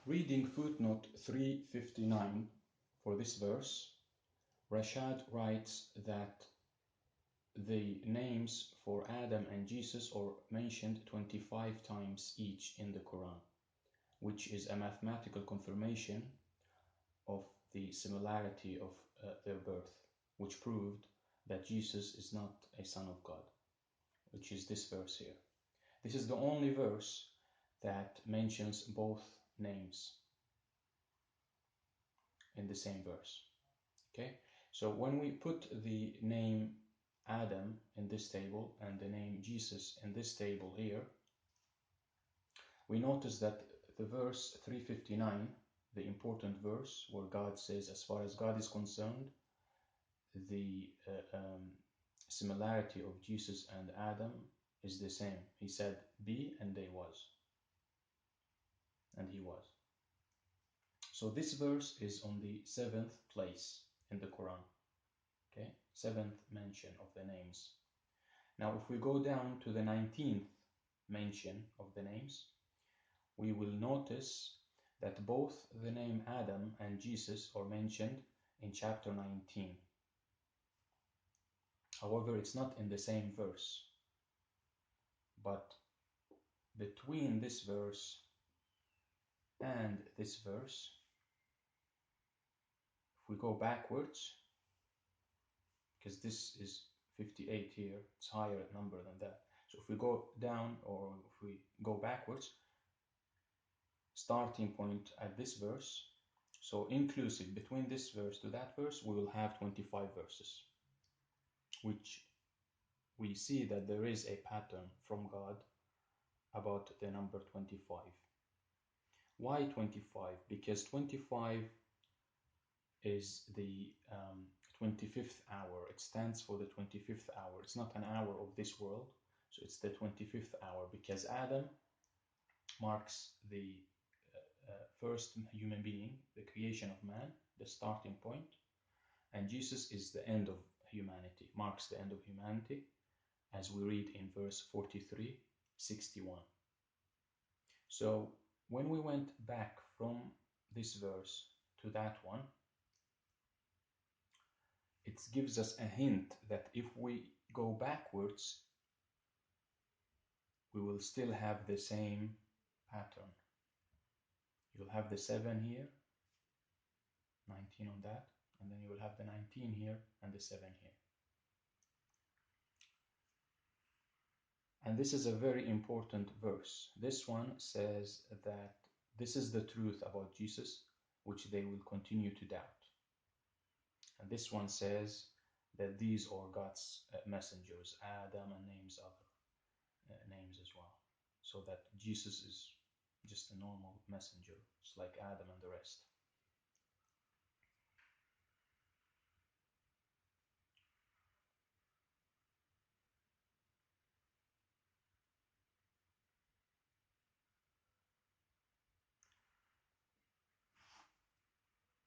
Reading footnote 359 for this verse, Rashad writes that the names for Adam and Jesus are mentioned 25 times each in the Quran, which is a mathematical confirmation of the similarity of their birth, which proved that Jesus is not a son of God, which is this verse here. This is the only verse that mentions both names in the same verse. Okay, so when we put the name Adam in this table and the name Jesus in this table here, we notice that the verse 359, the important verse where God says, as far as God is concerned, the similarity of Jesus and Adam is the same. He said, be, and they was. And he was. So this verse is on the 7th place in the Quran. Okay, 7th mention of the names. Now, if we go down to the 19th mention of the names, we will notice that both the name Adam and Jesus are mentioned in chapter 19. However, it's not in the same verse. But between this verse and this verse, if we go backwards, because this is 58 here, it's higher number than that. So if we go down or if we go backwards, starting point at this verse, so inclusive between this verse to that verse, we will have 25 verses, which we see that there is a pattern from God about the number 25. Why 25? Because 25 is the 25th hour. It stands for the 25th hour. It's not an hour of this world, so it's the 25th hour, because Adam marks the first human being, the creation of man, the starting point, and Jesus is the end of humanity, marks the end of humanity, as we read in verse 43:61. So when we went back from this verse to that one, it gives us a hint that if we go backwards, we will still have the same pattern. You'll have the 7 here, 19 on that, and then you will have the 19 here and the 7 here. And this is a very important verse. This one says that this is the truth about Jesus, which they will continue to doubt. And this one says that these are God's messengers, Adam, and names other names as well. So that Jesus is just a normal messenger, just like Adam and the rest.